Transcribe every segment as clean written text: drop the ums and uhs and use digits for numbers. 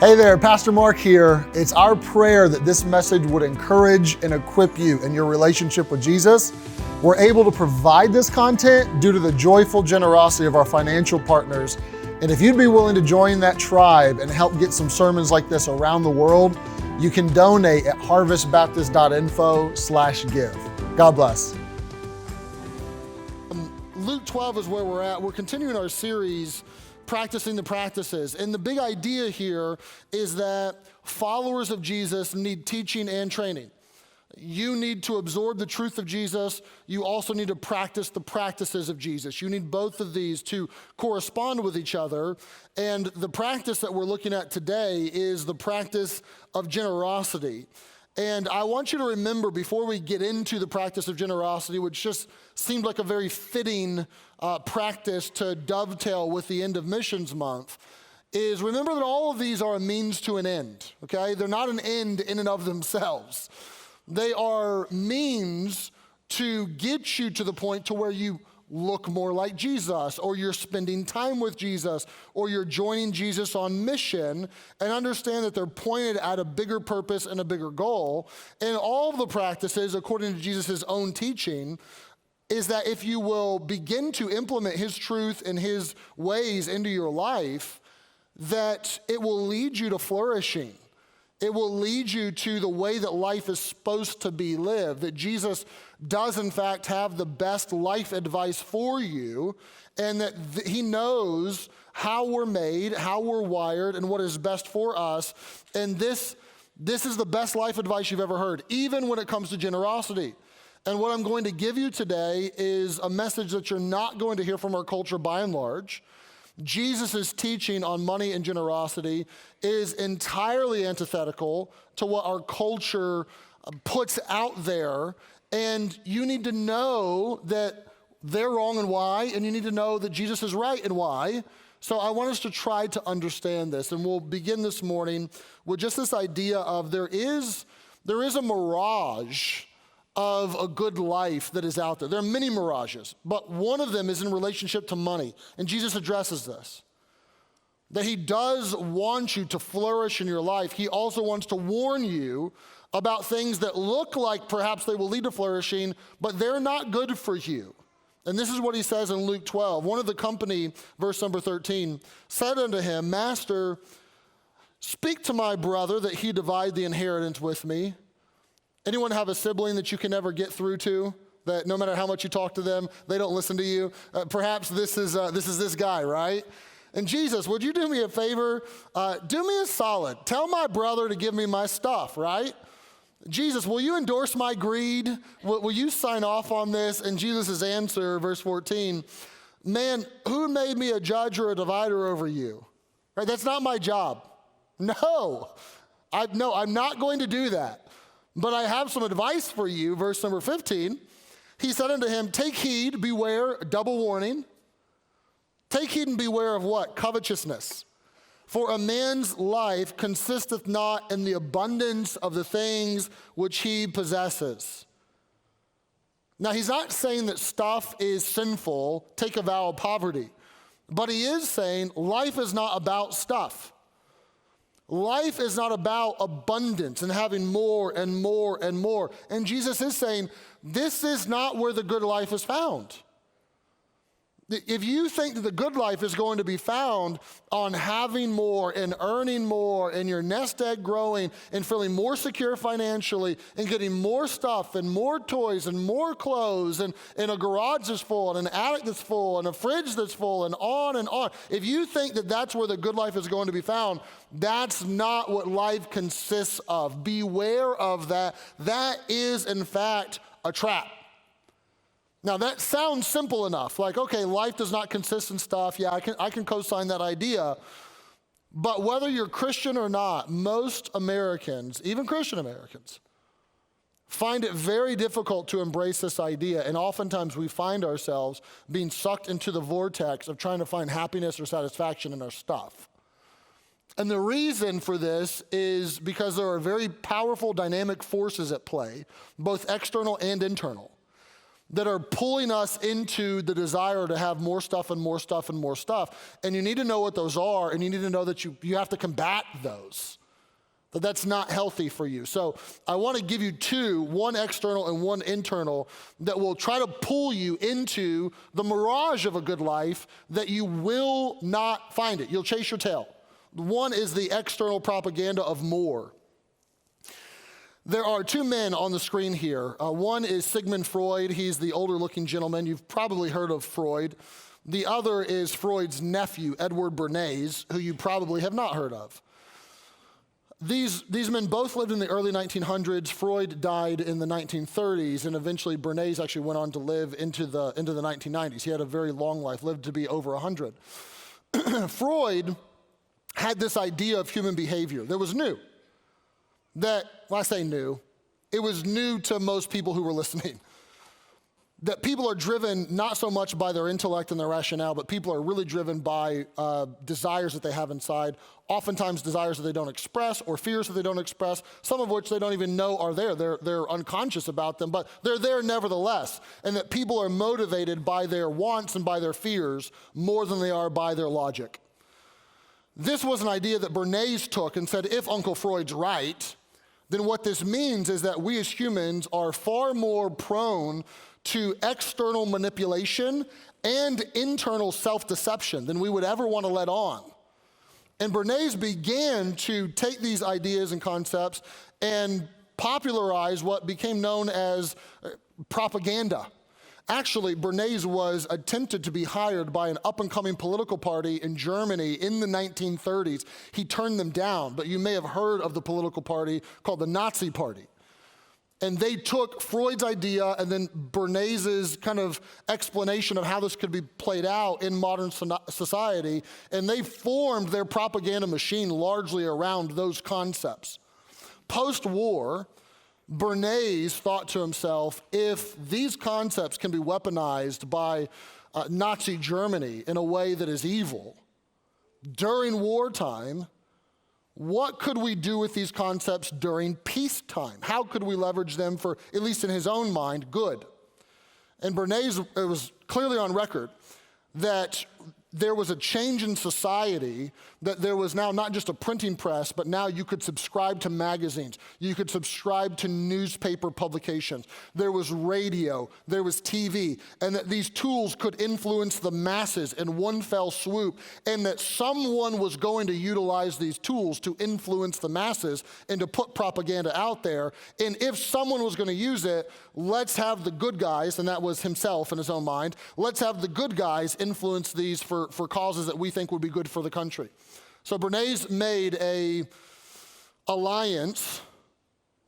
Hey there, Pastor Mark here. It's our prayer that this message would encourage and equip you in your relationship with Jesus. We're able to provide this content due to the joyful generosity of our financial partners. And if you'd be willing to join that tribe and help get some sermons like this around the world, you can donate at harvestbaptist.info/give. God bless. Luke 12 is where we're at. We're continuing our series, Practicing the Practices. And the big idea here is that followers of Jesus need teaching and training. You need to absorb the truth of Jesus. You also need to practice the practices of Jesus. You need both of these to correspond with each other. And the practice that we're looking at today is the practice of generosity. And I want you to remember, before we get into the practice of generosity, which just seemed like a very fitting practice to dovetail with the end of Missions Month, is remember that all of these are a means to an end, okay? They're not an end in and of themselves. They are means to get you to the point to where you look more like Jesus, or you're spending time with Jesus, or you're joining Jesus on mission, and understand that they're pointed at a bigger purpose and a bigger goal. And all of the practices, according to Jesus' own teaching, is that if you will begin to implement his truth and his ways into your life, that it will lead you to flourishing. It will lead you to the way that life is supposed to be lived, that Jesus does in fact have the best life advice for you, and that he knows how we're made, how we're wired, and what is best for us. And this is the best life advice you've ever heard, even when it comes to generosity. And what I'm going to give you today is a message that you're not going to hear from our culture by and large. Jesus' teaching on money and generosity is entirely antithetical to what our culture puts out there. And you need to know that they're wrong and why, and you need to know that Jesus is right and why. So I want us to try to understand this. And we'll begin this morning with just this idea of there is a mirage of a good life that is out there. There are many mirages, but one of them is in relationship to money. And Jesus addresses this, that he does want you to flourish in your life. He also wants to warn you about things that look like perhaps they will lead to flourishing, but they're not good for you. And this is what he says in Luke 12. One of the company, verse number 13, said unto him, Master, speak to my brother that he divide the inheritance with me. Anyone have a sibling that you can never get through to, that no matter how much you talk to them, they don't listen to you? Perhaps this is this guy, right? And Jesus, would you do me a favor? Do me a solid. Tell my brother to give me my stuff, right? Jesus, will you endorse my greed? Will you sign off on this? And Jesus' answer, verse 14, man, who made me a judge or a divider over you? Right? That's not my job. No, I'm not going to do that. But I have some advice for you, verse number 15. He said unto him, take heed, beware, double warning. Take heed and beware of what? Covetousness. For a man's life consisteth not in the abundance of the things which he possesses. Now, he's not saying that stuff is sinful, take a vow of poverty. But he is saying life is not about stuff. Life is not about abundance and having more and more and more. And Jesus is saying, this is not where the good life is found. If you think that the good life is going to be found on having more and earning more and your nest egg growing and feeling more secure financially and getting more stuff and more toys and more clothes and a garage that's full and an attic that's full and a fridge that's full and on and on. If you think that that's where the good life is going to be found, that's not what life consists of. Beware of that. That is, in fact, a trap. Now, that sounds simple enough. Like, okay, life does not consist in stuff. Yeah, I can co-sign that idea. But whether you're Christian or not, most Americans, even Christian Americans, find it very difficult to embrace this idea. And oftentimes we find ourselves being sucked into the vortex of trying to find happiness or satisfaction in our stuff. And the reason for this is because there are very powerful dynamic forces at play, both external and internal, that are pulling us into the desire to have more stuff and more stuff and more stuff. And you need to know what those are, and you need to know that you have to combat those. That's not healthy for you. So I want to give you two, one external and one internal, that will try to pull you into the mirage of a good life that you will not find it. You'll chase your tail. One is the external propaganda of more. There are two men on the screen here. One is Sigmund Freud. He's the older looking gentleman. You've probably heard of Freud. The other is Freud's nephew, Edward Bernays, who you probably have not heard of. These men both lived in the early 1900s. Freud died in the 1930s, and eventually Bernays actually went on to live into the 1990s. He had a very long life, lived to be over 100. Freud had this idea of human behavior that was new. When I say new, it was new to most people who were listening. That people are driven not so much by their intellect and their rationale, but people are really driven by desires that they have inside, oftentimes desires that they don't express or fears that they don't express, some of which they don't even know are there. They're unconscious about them, but they're there nevertheless, and that people are motivated by their wants and by their fears more than they are by their logic. This was an idea that Bernays took and said, if Uncle Freud's right, then what this means is that we as humans are far more prone to external manipulation and internal self-deception than we would ever want to let on. And Bernays began to take these ideas and concepts and popularize what became known as propaganda. Actually, Bernays was attempted to be hired by an up-and-coming political party in Germany in the 1930s. He turned them down, but you may have heard of the political party called the Nazi Party. And they took Freud's idea and then Bernays' kind of explanation of how this could be played out in modern society, and they formed their propaganda machine largely around those concepts. Post-war, Bernays thought to himself, if these concepts can be weaponized by Nazi Germany in a way that is evil during wartime, what could we do with these concepts during peacetime? How could we leverage them for, at least in his own mind, good? And Bernays, it was clearly on record that there was a change in society, that there was now not just a printing press, but now you could subscribe to magazines. You could subscribe to newspaper publications. There was radio, there was TV, and that these tools could influence the masses in one fell swoop, and that someone was going to utilize these tools to influence the masses and to put propaganda out there. And if someone was going to use it, let's have the good guys, and that was himself in his own mind, let's have the good guys influence these for causes that we think would be good for the country. So Bernays made an alliance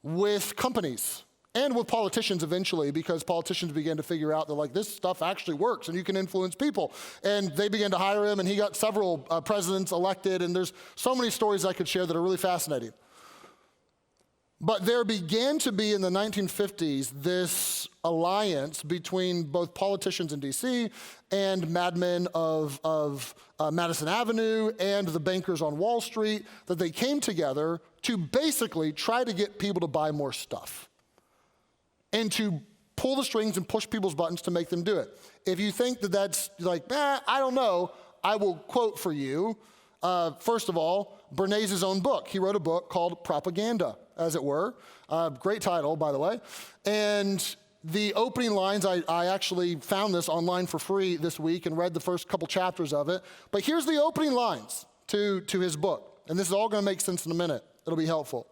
with companies and with politicians eventually, because politicians began to figure out that, like, this stuff actually works and you can influence people. And they began to hire him, and he got several presidents elected, and there's so many stories I could share that are really fascinating. But there began to be in the 1950s this alliance between both politicians in DC and madmen of Madison Avenue and the bankers on Wall Street, that they came together to basically try to get people to buy more stuff and to pull the strings and push people's buttons to make them do it. If you think that that's like, I don't know, I will quote for you, first of all, Bernays' own book. He wrote a book called Propaganda, as it were. Great title, by the way. And the opening lines, I actually found this online for free this week and read the first couple chapters of it. But here's the opening lines to his book. And this is all going to make sense in a minute. It'll be helpful.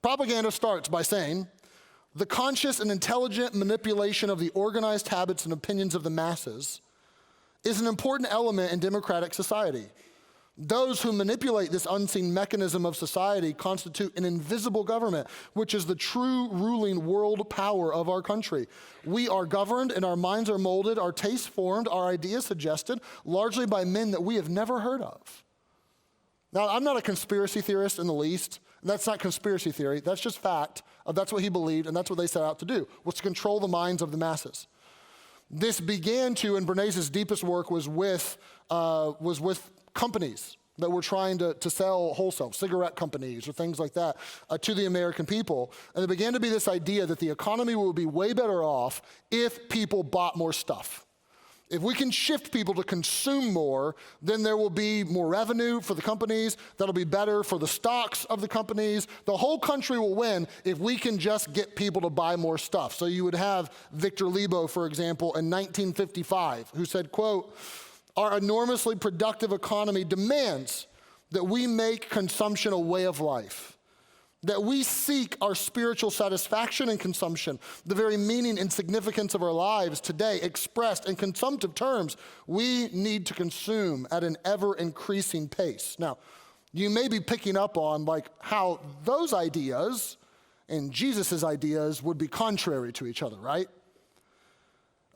Propaganda starts by saying, the conscious and intelligent manipulation of the organized habits and opinions of the masses is an important element in democratic society. Those who manipulate this unseen mechanism of society constitute an invisible government, which is the true ruling world power of our country. We are governed and our minds are molded, our tastes formed, our ideas suggested, largely by men that we have never heard of. Now, I'm not a conspiracy theorist in the least. That's not conspiracy theory. That's just fact. That's what he believed, and that's what they set out to do, was to control the minds of the masses. This began to, and Bernays' deepest work was with companies that we're trying to sell wholesale, cigarette companies or things like that, to the American people. And there began to be this idea that the economy will be way better off if people bought more stuff. If we can shift people to consume more, then there will be more revenue for the companies. That'll be better for the stocks of the companies. The whole country will win if we can just get people to buy more stuff. So you would have Victor Lebo, for example, in 1955, who said, quote, "Our enormously productive economy demands that we make consumption a way of life, that we seek our spiritual satisfaction in consumption, the very meaning and significance of our lives today expressed in consumptive terms. We need to consume at an ever-increasing pace." Now, you may be picking up on like how those ideas and Jesus' ideas would be contrary to each other, right?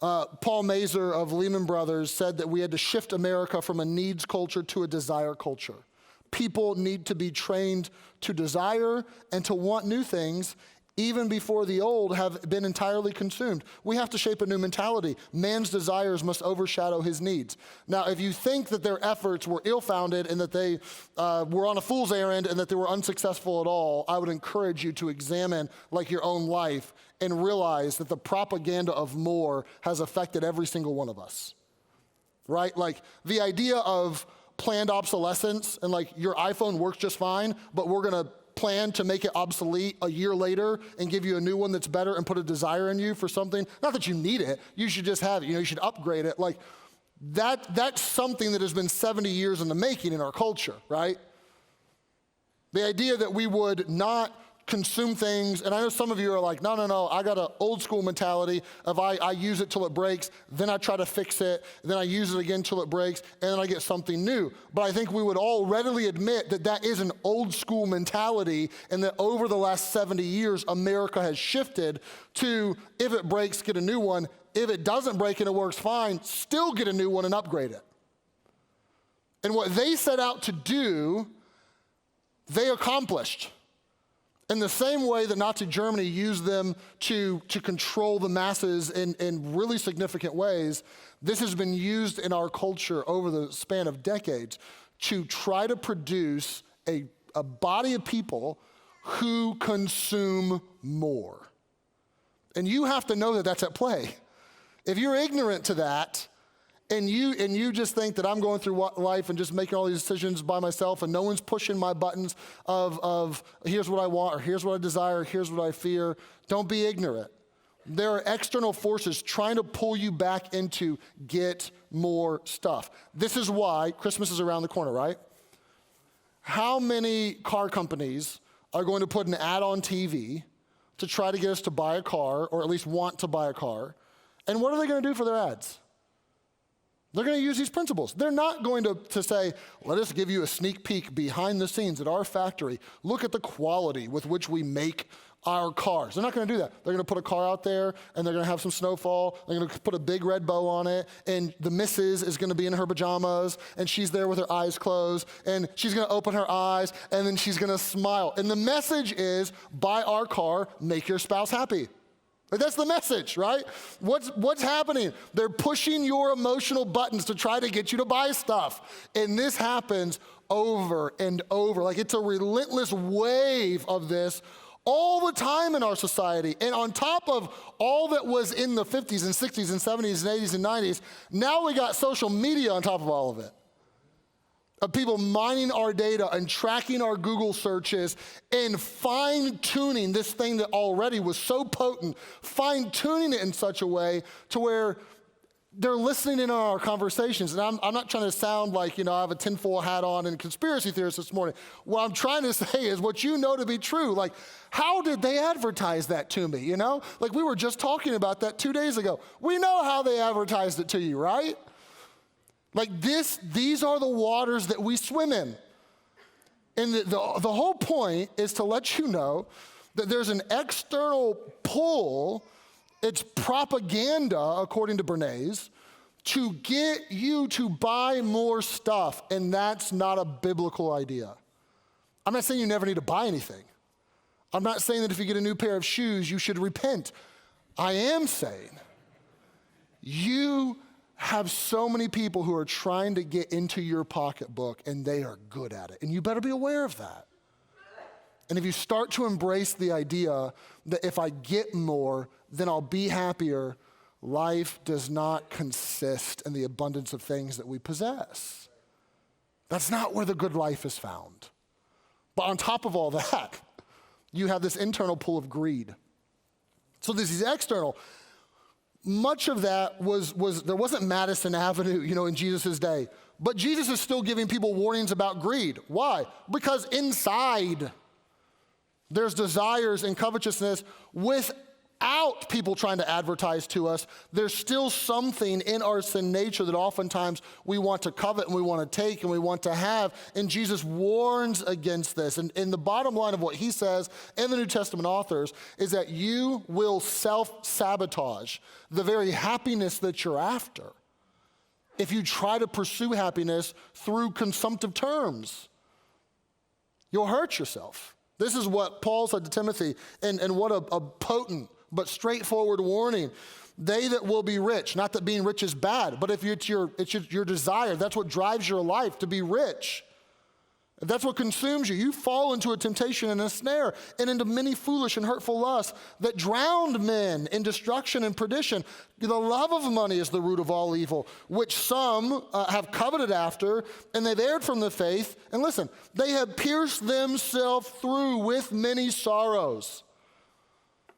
Paul Mazur of Lehman Brothers said that we had to shift America from a needs culture to a desire culture. People need to be trained to desire and to want new things even before the old have been entirely consumed. We have to shape a new mentality. Man's desires must overshadow his needs. Now, if you think that their efforts were ill-founded and that they were on a fool's errand and that they were unsuccessful at all, I would encourage you to examine like your own life and realize that the propaganda of more has affected every single one of us, right? Like the idea of planned obsolescence and like your iPhone works just fine, but we're gonna plan to make it obsolete a year later and give you a new one that's better and put a desire in you for something. Not that you need it, you should just have it, you should upgrade it. Like that's something that has been 70 years in the making in our culture, right? The idea that we would not consume things, and I know some of you are like, no, I got an old school mentality of I use it till it breaks, then I try to fix it, then I use it again till it breaks, and then I get something new. But I think we would all readily admit that that is an old school mentality, and that over the last 70 years, America has shifted to, if it breaks, get a new one. If it doesn't break and it works fine, still get a new one and upgrade it. And what they set out to do, they accomplished. In the same way that Nazi Germany used them to control the masses in really significant ways, this has been used in our culture over the span of decades to try to produce a body of people who consume more. And you have to know that that's at play. If you're ignorant to that, and you just think that I'm going through life and just making all these decisions by myself and no one's pushing my buttons of here's what I want or here's what I desire, or here's what I fear, don't be ignorant. There are external forces trying to pull you back into get more stuff. This is why Christmas is around the corner, right? How many car companies are going to put an ad on TV to try to get us to buy a car or at least want to buy a car? And what are they going to do for their ads? They're going to use these principles. They're not going to say, let us give you a sneak peek behind the scenes at our factory. Look at the quality with which we make our cars. They're not going to do that. They're going to put a car out there, and they're going to have some snowfall. They're going to put a big red bow on it, and the missus is going to be in her pajamas, and she's there with her eyes closed, and she's going to open her eyes, and then she's going to smile. And the message is, buy our car, make your spouse happy. That's the message, right? What's happening? They're pushing your emotional buttons to try to get you to buy stuff. And this happens over and over. Like it's a relentless wave of this all the time in our society. And on top of all that was in the 50s and 60s and 70s and 80s and 90s, now we got social media on top of all of it. Of people mining our data and tracking our Google searches and fine-tuning this thing that already was so potent, fine-tuning it in such a way to where they're listening in on our conversations. And I'm not trying to sound like, I have a tinfoil hat on and conspiracy theorist this morning. What I'm trying to say is what you know to be true. Like, how did they advertise that to me, Like, we were just talking about that 2 days ago. We know how they advertised it to you, right? Like these are the waters that we swim in. And the whole point is to let you know that there's an external pull, it's propaganda, according to Berns, to get you to buy more stuff, and that's not a biblical idea. I'm not saying you never need to buy anything. I'm not saying that if you get a new pair of shoes, you should repent. I am saying you have so many people who are trying to get into your pocketbook, and they are good at it. And you better be aware of that. And if you start to embrace the idea that if I get more, then I'll be happier, life does not consist in the abundance of things that we possess. That's not where the good life is found. But on top of all that, you have this internal pull of greed. So this is external. Much of that was there wasn't Madison Avenue, in Jesus' day. But Jesus is still giving people warnings about greed. Why? Because inside there's desires and covetousness without people trying to advertise to us. There's still something in our sin nature that oftentimes we want to covet and we want to take and we want to have. And Jesus warns against this. And the bottom line of what he says and the New Testament authors is that you will self-sabotage the very happiness that you're after if you try to pursue happiness through consumptive terms. You'll hurt yourself. This is what Paul said to Timothy, and what a potent but straightforward warning. They that will be rich, not that being rich is bad, but if it's your desire, that's what drives your life, to be rich. If that's what consumes you, you fall into a temptation and a snare and into many foolish and hurtful lusts that drowned men in destruction and perdition. The love of money is the root of all evil, which some have coveted after, and they've erred from the faith. And listen, they have pierced themselves through with many sorrows.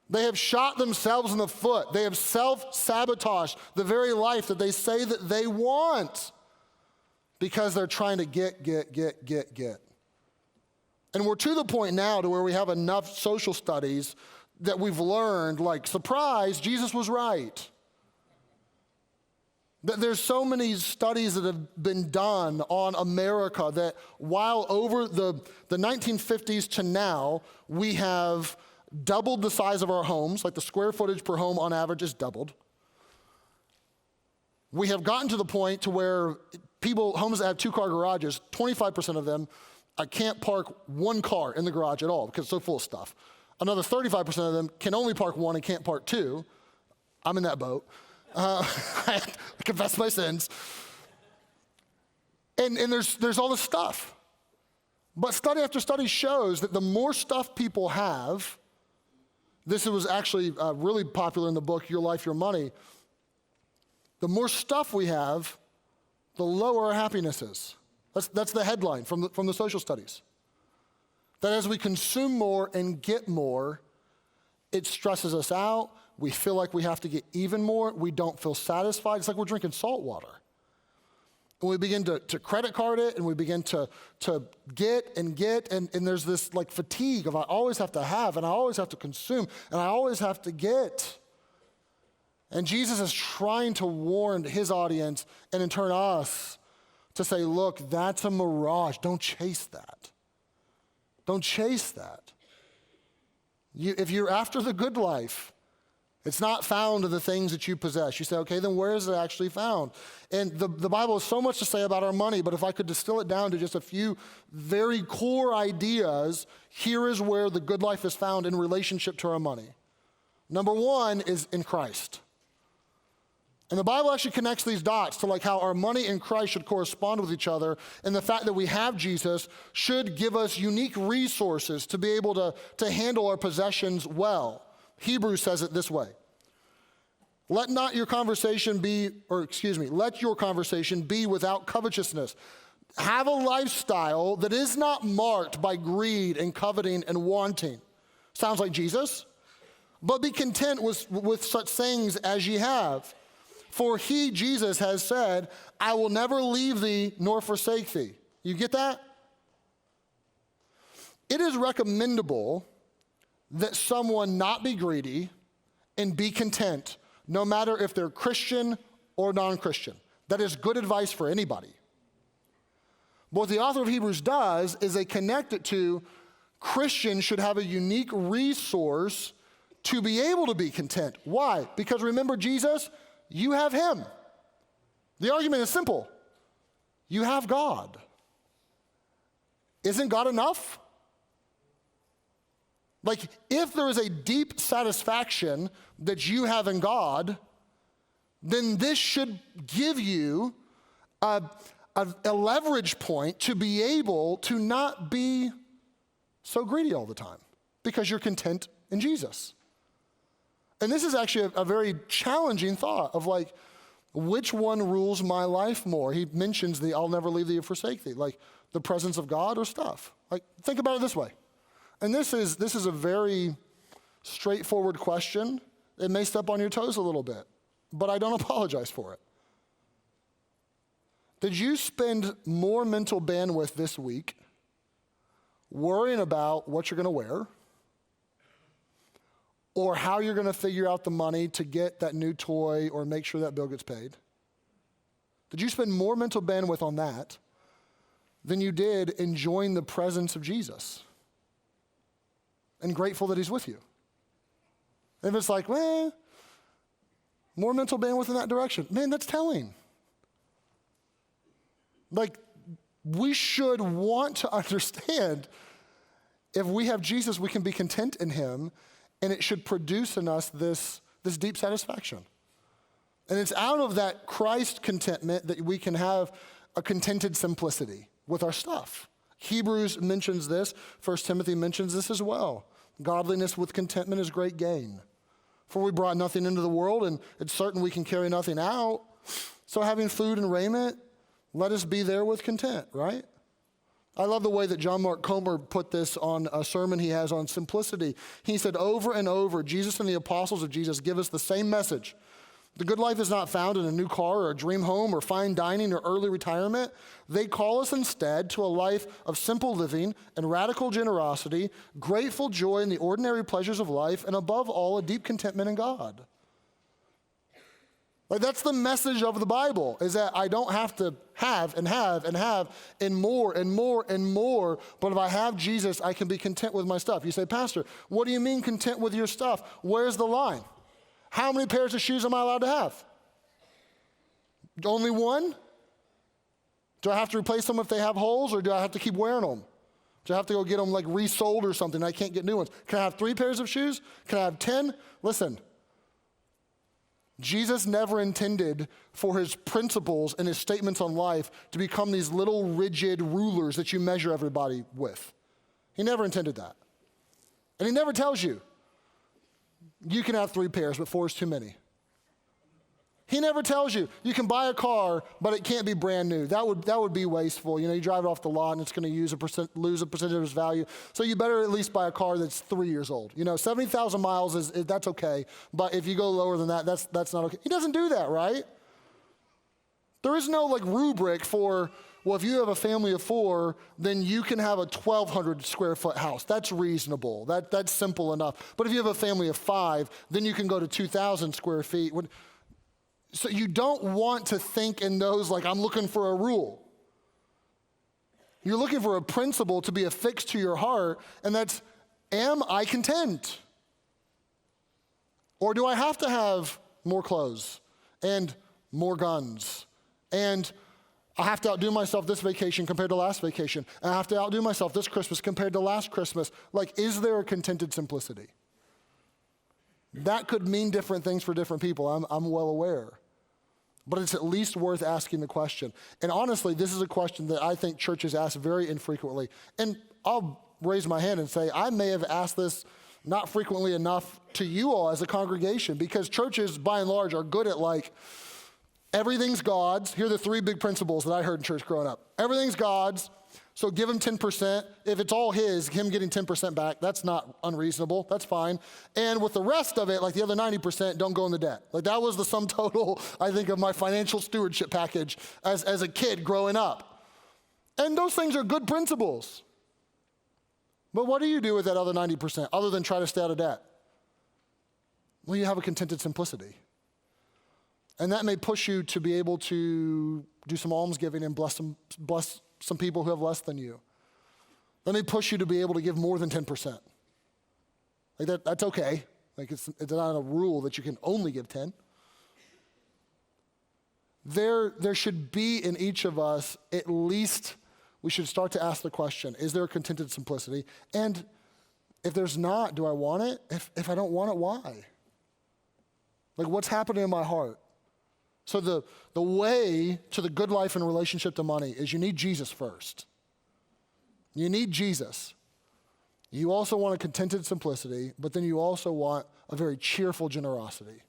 They have shot themselves in the foot. They have self-sabotaged the very life that they say that they want, because they're trying to get. And we're to the point now to where we have enough social studies that we've learned, like, surprise, Jesus was right. There's so many studies that have been done on America that while over the 1950s to now, we have doubled the size of our homes, like the square footage per home on average is doubled. We have gotten to the point to where homes that have 2-car garages, 25% of them can't park one car in the garage at all because it's so full of stuff. Another 35% of them can only park one and can't park two. I'm in that boat. I confess my sins. And there's all this stuff. But study after study shows that the more stuff people have, this was actually really popular in the book, Your Life, Your Money. The more stuff we have, the lower our happiness is. That's the headline from the social studies. That as we consume more and get more, it stresses us out. We feel like we have to get even more. We don't feel satisfied. It's like we're drinking salt water. And we begin to credit card it, and we begin to get, and there's this like fatigue of I always have to have, and I always have to consume, and I always have to get. And Jesus is trying to warn his audience, and in turn us, to say, look, that's a mirage. Don't chase that. Don't chase that. If you're after the good life, it's not found in the things that you possess. You say, okay, then where is it actually found? And the Bible has so much to say about our money, but if I could distill it down to just a few very core ideas, here is where the good life is found in relationship to our money. Number one is in Christ. And the Bible actually connects these dots to like how our money and Christ should correspond with each other, and the fact that we have Jesus should give us unique resources to be able to handle our possessions well. Hebrews says it this way. Let your conversation be without covetousness. Have a lifestyle that is not marked by greed and coveting and wanting. Sounds like Jesus. But be content with such things as ye have. For he, Jesus, has said, I will never leave thee nor forsake thee. You get that? It is recommendable that someone not be greedy and be content, no matter if they're Christian or non-Christian. That is good advice for anybody. But what the author of Hebrews does is they connect it to Christians should have a unique resource to be able to be content. Why? Because remember Jesus? You have him. The argument is simple. You have God. Isn't God enough? Like, if there is a deep satisfaction that you have in God, then this should give you a leverage point to be able to not be so greedy all the time because you're content in Jesus. And this is actually a very challenging thought of like, which one rules my life more? He mentions the I'll never leave thee or forsake thee, like the presence of God or stuff. Like, think about it this way. And this is a very straightforward question. It may step on your toes a little bit, but I don't apologize for it. Did you spend more mental bandwidth this week worrying about what you're going to wear or how you're going to figure out the money to get that new toy or make sure that bill gets paid? Did you spend more mental bandwidth on that than you did enjoying the presence of Jesus and grateful that he's with you? If it's like, well, more mental bandwidth in that direction, man, that's telling. Like, we should want to understand if we have Jesus, we can be content in him, and it should produce in us this deep satisfaction. And it's out of that Christ contentment that we can have a contented simplicity with our stuff. Hebrews mentions this. 1 Timothy mentions this as well. Godliness with contentment is great gain. For we brought nothing into the world, and it's certain we can carry nothing out. So having food and raiment, let us be there with content, right? I love the way that John Mark Comer put this on a sermon he has on simplicity. He said, over and over, Jesus and the apostles of Jesus give us the same message. The good life is not found in a new car or a dream home or fine dining or early retirement. They call us instead to a life of simple living and radical generosity, grateful joy in the ordinary pleasures of life, and above all, a deep contentment in God. Like, that's the message of the Bible, is that I don't have to have and have and have and more and more and more, but if I have Jesus, I can be content with my stuff. You say, Pastor, what do you mean content with your stuff? Where's the line? How many pairs of shoes am I allowed to have? Only one? Do I have to replace them if they have holes, or do I have to keep wearing them? Do I have to go get them like resold or something? I can't get new ones. Can I have 3 pairs of shoes? Can I have 10? Listen, Jesus never intended for his principles and his statements on life to become these little rigid rulers that you measure everybody with. He never intended that. And he never tells you, you can have 3 pairs, but 4 is too many. He never tells you, you can buy a car, but it can't be brand new. That would be wasteful. You know, you drive it off the lot and it's going to lose a percentage of its value. So you better at least buy a car that's 3 years old. You know, 70,000 miles that's okay. But if you go lower than that, that's not okay. He doesn't do that, right? There is no like rubric for, well, if you have a family of 4, then you can have a 1,200 square foot house. That's reasonable. That's simple enough. But if you have a family of 5, then you can go to 2,000 square feet. So you don't want to think in those like, I'm looking for a rule. You're looking for a principle to be affixed to your heart, and that's, am I content? Or do I have to have more clothes and more guns? And I have to outdo myself this vacation compared to last vacation. And I have to outdo myself this Christmas compared to last Christmas. Like, is there a contented simplicity? That could mean different things for different people. I'm well aware. But it's at least worth asking the question. And honestly, this is a question that I think churches ask very infrequently. And I'll raise my hand and say, I may have asked this not frequently enough to you all as a congregation, because churches, by and large, are good at like, everything's God's. Here are the 3 big principles that I heard in church growing up. Everything's God's, so give him 10%. If it's all his, him getting 10% back, that's not unreasonable. That's fine. And with the rest of it, like the other 90%, don't go into debt. Like that was the sum total, I think, of my financial stewardship package as a kid growing up. And those things are good principles. But what do you do with that other 90% other than try to stay out of debt? Well, you have a contented simplicity. And that may push you to be able to do some almsgiving and bless some people who have less than you. That may push you to be able to give more than 10%. Like that's okay. Like it's not a rule that you can only give 10. There should be in each of us, at least we should start to ask the question, is there a contented simplicity? And if there's not, do I want it? If I don't want it, why? Like what's happening in my heart? So the way to the good life in relationship to money is you need Jesus first. You need Jesus. You also want a contented simplicity, but then you also want a very cheerful generosity.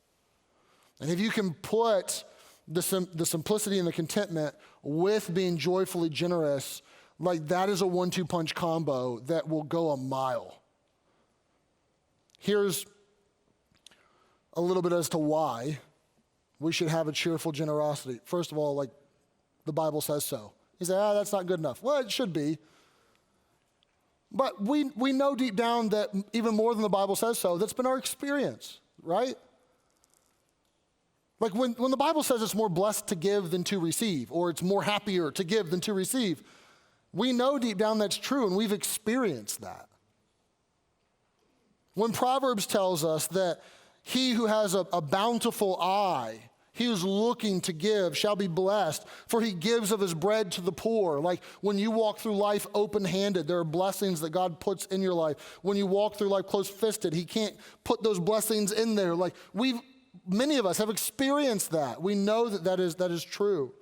And if you can put the simplicity and the contentment with being joyfully generous, like that is a 1-2 punch combo that will go a mile. Here's a little bit as to why we should have a cheerful generosity. First of all, like the Bible says so. You say, that's not good enough. Well, it should be. But we know deep down that even more than the Bible says so, that's been our experience, right? Like when the Bible says it's more blessed to give than to receive, or it's more happier to give than to receive, we know deep down that's true, and we've experienced that. When Proverbs tells us that he who has a bountiful eye, he who's looking to give shall be blessed, for he gives of his bread to the poor. Like when you walk through life open-handed, there are blessings that God puts in your life. When you walk through life close-fisted, he can't put those blessings in there. Like many of us have experienced that. We know that is true.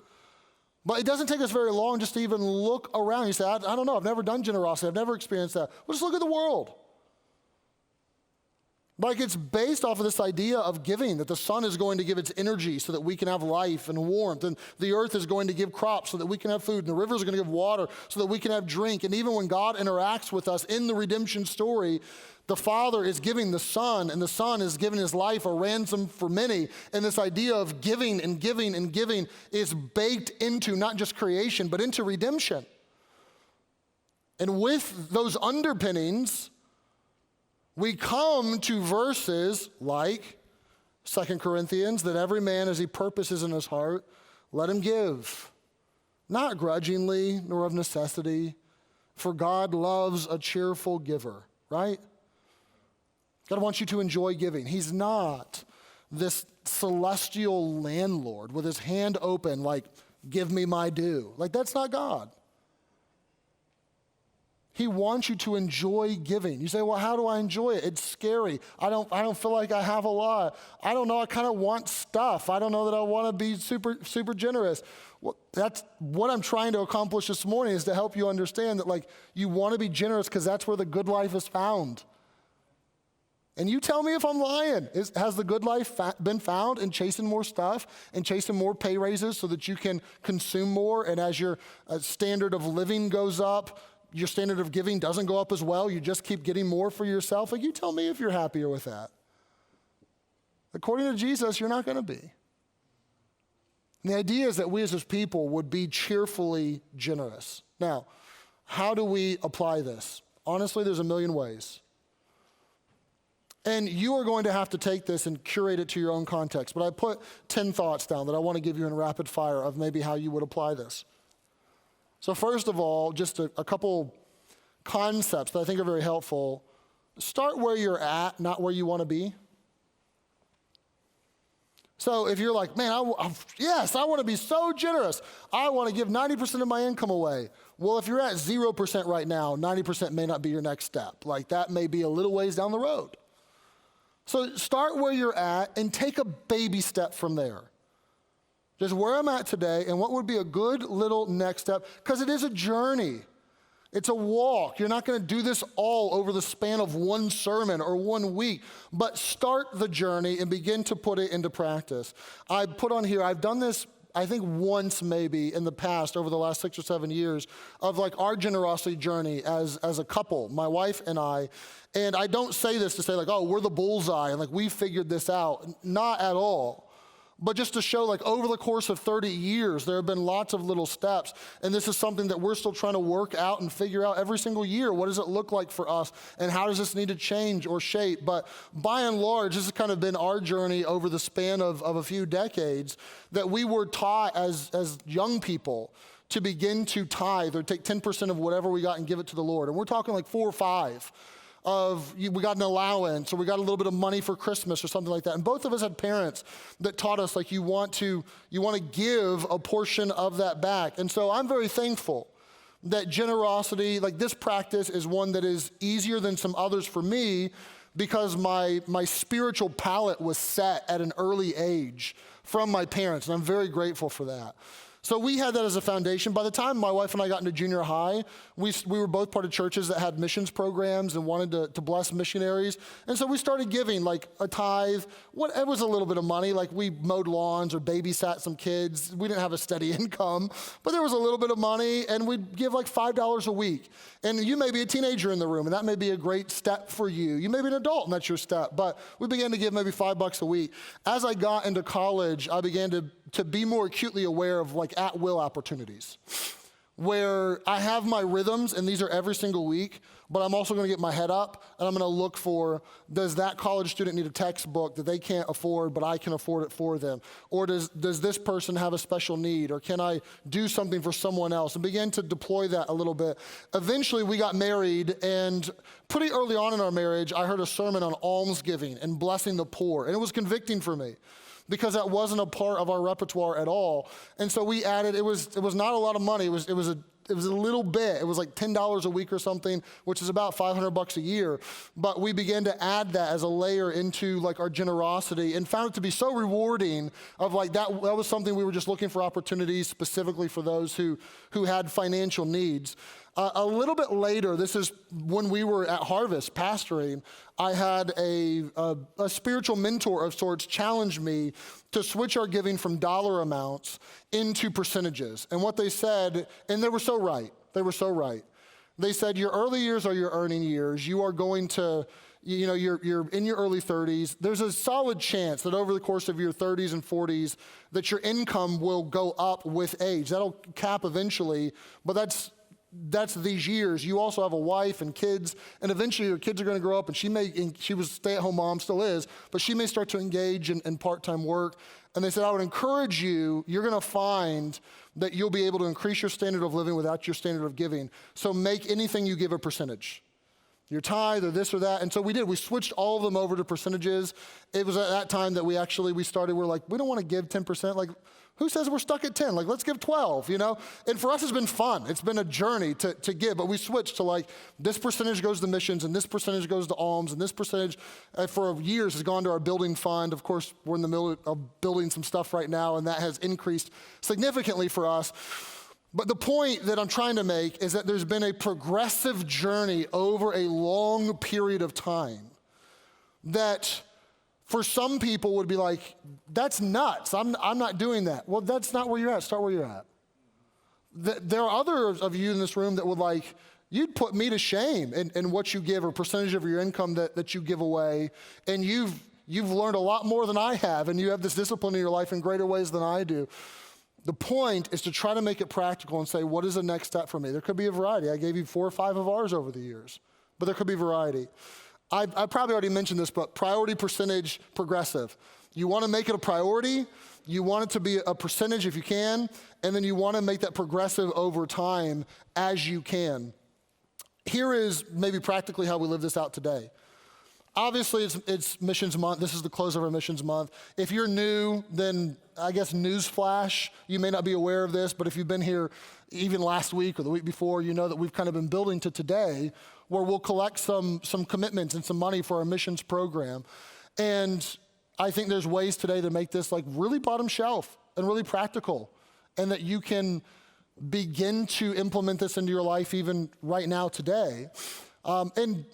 But it doesn't take us very long just to even look around. You say, I don't know, I've never done generosity, I've never experienced that. Well, just look at the world. Like it's based off of this idea of giving, that the sun is going to give its energy so that we can have life and warmth, and the earth is going to give crops so that we can have food, and the rivers are going to give water so that we can have drink. And even when God interacts with us in the redemption story, the Father is giving the Son, and the Son is giving his life a ransom for many. And this idea of giving and giving and giving is baked into not just creation, but into redemption. And with those underpinnings, we come to verses like 2 Corinthians, that every man as he purposes in his heart, let him give, not grudgingly nor of necessity, for God loves a cheerful giver, right? God wants you to enjoy giving. He's not this celestial landlord with his hand open like, give me my due. Like, that's not God. He wants you to enjoy giving. You say, well, how do I enjoy it? It's scary. I don't feel like I have a lot. I don't know. I kind of want stuff. I don't know that I want to be super generous. Well, that's what I'm trying to accomplish this morning, is to help you understand that, like, you want to be generous because that's where the good life is found. And you tell me if I'm lying. Has the good life been found in chasing more stuff and chasing more pay raises so that you can consume more, and as your standard of living goes up, your standard of giving doesn't go up as well, you just keep getting more for yourself? Like, you tell me if you're happier with that. According to Jesus, you're not going to be. And the idea is that we as his people would be cheerfully generous. Now, how do we apply this? Honestly, there's a million ways. And you are going to have to take this and curate it to your own context. But I put 10 thoughts down that I want to give you in rapid fire of maybe how you would apply this. So first of all, just a couple concepts that I think are very helpful. Start where you're at, not where you want to be. So if you're like, man, I want to be so generous. I want to give 90% of my income away. Well, if you're at 0% right now, 90% may not be your next step. Like, that may be a little ways down the road. So start where you're at and take a baby step from there. Just where I'm at today and what would be a good little next step, because it is a journey. It's a walk. You're not going to do this all over the span of one sermon or 1 week, but start the journey and begin to put it into practice. I put on here, I've done this, I think once maybe in the past over the last 6 or 7 years, of like our generosity journey as a couple, my wife and I. And I don't say this to say like, oh, we're the bullseye and like we figured this out. Not at all. But just to show, like, over the course of 30 years, there have been lots of little steps. And this is something that we're still trying to work out and figure out every single year. What does it look like for us? And how does this need to change or shape? But by and large, this has kind of been our journey over the span of a few decades, that we were taught as young people to begin to tithe or take 10% of whatever we got and give it to the Lord. And we're talking like 4 or 5. We got an allowance, or we got a little bit of money for Christmas or something like that. And both of us had parents that taught us, like, you want to give a portion of that back. And so I'm very thankful that generosity, like this practice, is one that is easier than some others for me, because my spiritual palate was set at an early age from my parents, and I'm very grateful for that. So we had that as a foundation. By the time my wife and I got into junior high, we were both part of churches that had missions programs and wanted to bless missionaries. And so we started giving like a tithe. It was a little bit of money, like we mowed lawns or babysat some kids. We didn't have a steady income, but there was a little bit of money, and we'd give like $5 a week. And you may be a teenager in the room, and that may be a great step for you. You may be an adult, and that's your step. But we began to give maybe $5 a week. As I got into college, I began to be more acutely aware of like at-will opportunities where I have my rhythms, and these are every single week, but I'm also going to get my head up, and I'm going to look for, does that college student need a textbook that they can't afford, but I can afford it for them? Or does this person have a special need? Or can I do something for someone else? And begin to deploy that a little bit. Eventually, we got married, and pretty early on in our marriage, I heard a sermon on almsgiving and blessing the poor, and it was convicting for me, because that wasn't a part of our repertoire at all. And so we added, it was not a lot of money, it was a little bit. It was like $10 a week or something, which is about $500 a year. But we began to add that as a layer into like our generosity, and found it to be so rewarding of like that was something we were just looking for opportunities specifically for those who had financial needs. A little bit later, this is when we were at Harvest pastoring, I had a spiritual mentor of sorts challenge me to switch our giving from dollar amounts into percentages. And what they said, and they were so right. They said, your early years are your earning years. You are going to, you're in your early 30s. There's a solid chance that over the course of your 30s and 40s that your income will go up with age. That'll cap eventually, but that's these years. You also have a wife and kids, and eventually your kids are going to grow up, and she was a stay-at-home mom, still is, but she may start to engage in part-time work. And they said, I would encourage you, you're going to find that you'll be able to increase your standard of living without your standard of giving. So make anything you give a percentage. Your tithe or this or that. And so we did. We switched all of them over to percentages. It was at that time that we started, we're like, we don't want to give 10%. Like, who says we're stuck at 10? Like, let's give 12, And for us, it's been fun. It's been a journey to give. But we switched to like, this percentage goes to missions, and this percentage goes to alms, and this percentage for years has gone to our building fund. Of course, we're in the middle of building some stuff right now, and that has increased significantly for us. But the point that I'm trying to make is that there's been a progressive journey over a long period of time that for some people would be like, that's nuts. I'm not doing that. Well, that's not where you're at. Start where you're at. There are others of you in this room that would like, you'd put me to shame in what you give or percentage of your income that you give away. And you've learned a lot more than I have, and you have this discipline in your life in greater ways than I do. The point is to try to make it practical and say, what is the next step for me? There could be a variety. I gave you 4 or 5 of ours over the years, but there could be variety. I probably already mentioned this, but priority, percentage, progressive. You want to make it a priority. You want it to be a percentage if you can, and then you want to make that progressive over time as you can. Here is maybe practically how we live this out today. Obviously, it's Missions Month. This is the close of our Missions Month. If you're new, then I guess newsflash, you may not be aware of this, but if you've been here even last week or the week before, you know that we've kind of been building to today where we'll collect some commitments and some money for our missions program. And I think there's ways today to make this like really bottom shelf and really practical, and that you can begin to implement this into your life even right now today. And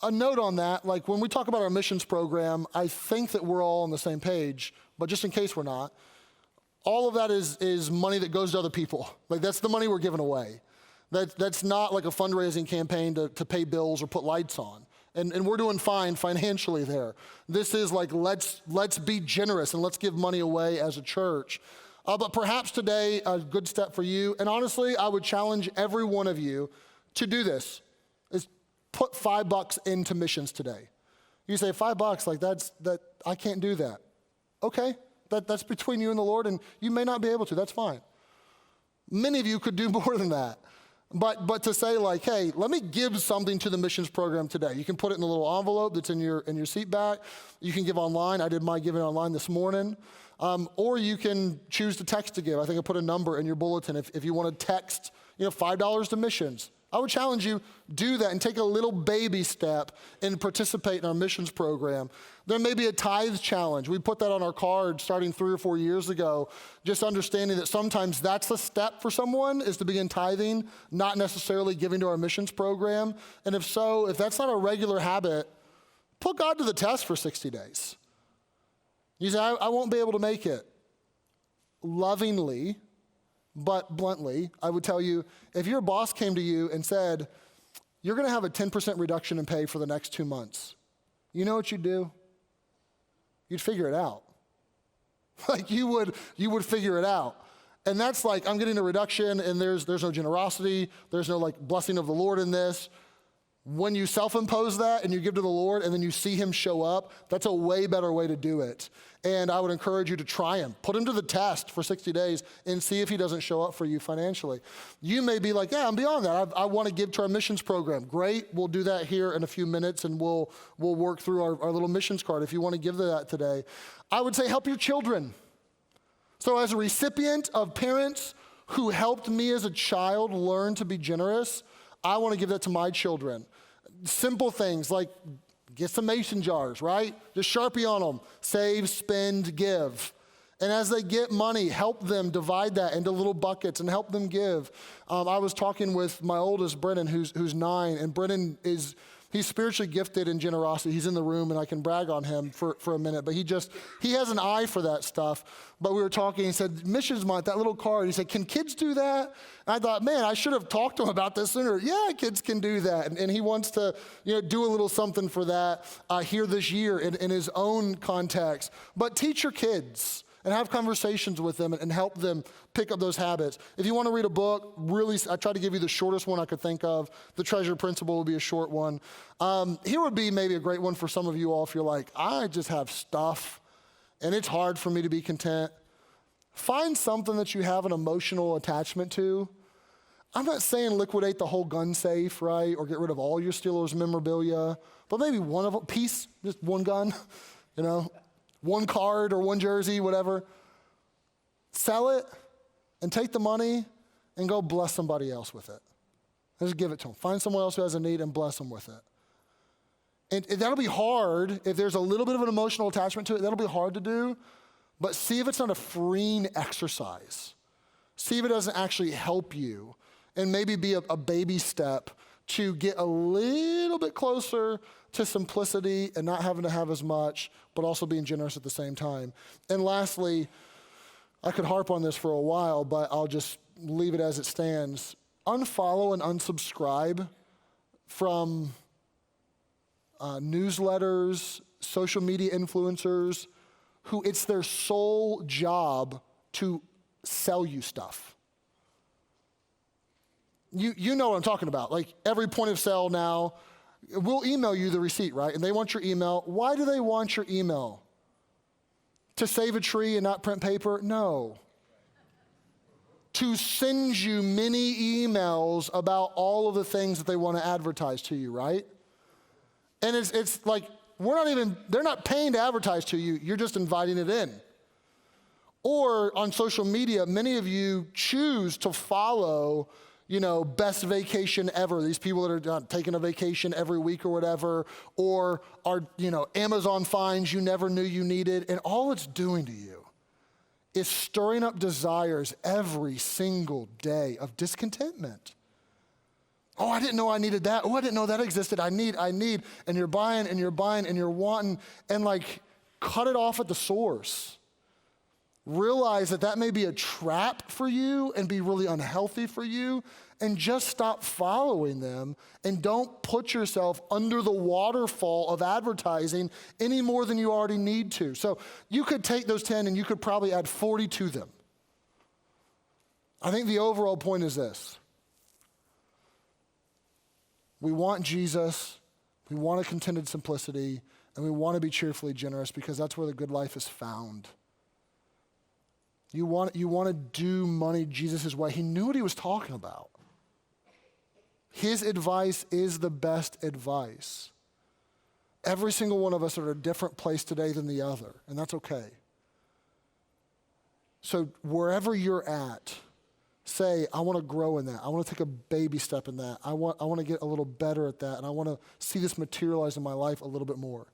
a note on that, like when we talk about our missions program, I think that we're all on the same page, but just in case we're not, all of that is money that goes to other people. Like that's the money we're giving away. That's not like a fundraising campaign to pay bills or put lights on. And we're doing fine financially there. This is like, let's be generous and let's give money away as a church. But perhaps today, a good step for you, and honestly, I would challenge every one of you to do this, is put $5 into missions today. You say, $5, like that I can't do that. Okay, that's between you and the Lord, and you may not be able to, that's fine. Many of you could do more than that. But to say like, hey, let me give something to the missions program today. You can put it in a little envelope that's in your seat back. You can give online. I did my giving online this morning. Or you can choose to text to give. I think I put a number in your bulletin if you want to text, $5 to missions. I would challenge you, do that and take a little baby step and participate in our missions program. There may be a tithe challenge. We put that on our card starting 3 or 4 years ago, just understanding that sometimes that's the step for someone is to begin tithing, not necessarily giving to our missions program. And if so, if that's not a regular habit, put God to the test for 60 days. You say, I won't be able to make it. Lovingly, but bluntly, I would tell you, if your boss came to you and said, you're going to have a 10% reduction in pay for the next 2 months, you know what you'd do? You'd figure it out. Like you would figure it out. And that's like, I'm getting a reduction and there's no generosity, there's no like blessing of the Lord in this. When you self-impose that and you give to the Lord and then you see him show up, that's a way better way to do it. And I would encourage you to try him. Put him to the test for 60 days and see if he doesn't show up for you financially. You may be like, yeah, I'm beyond that. I want to give to our missions program. Great, we'll do that here in a few minutes and we'll work through our little missions card if you want to give that today. I would say help your children. So as a recipient of parents who helped me as a child learn to be generous, I want to give that to my children. Simple things like get some mason jars, right? Just Sharpie on them. Save, spend, give. And as they get money, help them divide that into little buckets and help them give. I was talking with my oldest, Brennan, who's 9, and Brennan he's spiritually gifted in generosity. He's in the room, and I can brag on him for a minute, but he has an eye for that stuff. But we were talking, he said, Missions Month, that little card, he said, can kids do that? And I thought, man, I should have talked to him about this sooner. Yeah, kids can do that. And he wants to do a little something for that here this year in his own context. But teach your kids and have conversations with them and help them pick up those habits. If you want to read a book, really, I try to give you the shortest one I could think of. The Treasure Principle will be a short one. Here would be maybe a great one for some of you all if you're like, I just have stuff and it's hard for me to be content. Find something that you have an emotional attachment to. I'm not saying liquidate the whole gun safe, right? Or get rid of all your Steelers memorabilia, but maybe one of a piece, just one gun, one card or one jersey, whatever. Sell it and take the money and go bless somebody else with it. Just give it to them. Find someone else who has a need and bless them with it. And that'll be hard. If there's a little bit of an emotional attachment to it, that'll be hard to do. But see if it's not a freeing exercise. See if it doesn't actually help you. And maybe be a baby step to get a little bit closer to simplicity and not having to have as much, but also being generous at the same time. And lastly, I could harp on this for a while, but I'll just leave it as it stands. Unfollow and unsubscribe from newsletters, social media influencers, who it's their sole job to sell you stuff. You know what I'm talking about. Like every point of sale now, we'll email you the receipt, right? And they want your email. Why do they want your email? To save a tree and not print paper? No. To send you many emails about all of the things that they want to advertise to you, right? And it's like, they're not paying to advertise to you, you're just inviting it in. Or on social media, many of you choose to follow best vacation ever. These people that are taking a vacation every week or whatever, or are, Amazon finds you never knew you needed. And all it's doing to you is stirring up desires every single day of discontentment. Oh, I didn't know I needed that. Oh, I didn't know that existed. I need. And you're buying and you're buying and you're wanting, and cut it off at the source. Realize that may be a trap for you and be really unhealthy for you, and just stop following them and don't put yourself under the waterfall of advertising any more than you already need to. So you could take those 10 and you could probably add 40 to them. I think the overall point is this. We want Jesus, we want a contented simplicity, and we want to be cheerfully generous because that's where the good life is found. You want to do money Jesus' way. He knew what he was talking about. His advice is the best advice. Every single one of us are at a different place today than the other, and that's okay. So wherever you're at, say, I want to grow in that. I want to take a baby step in that. I want to get a little better at that, and I want to see this materialize in my life a little bit more.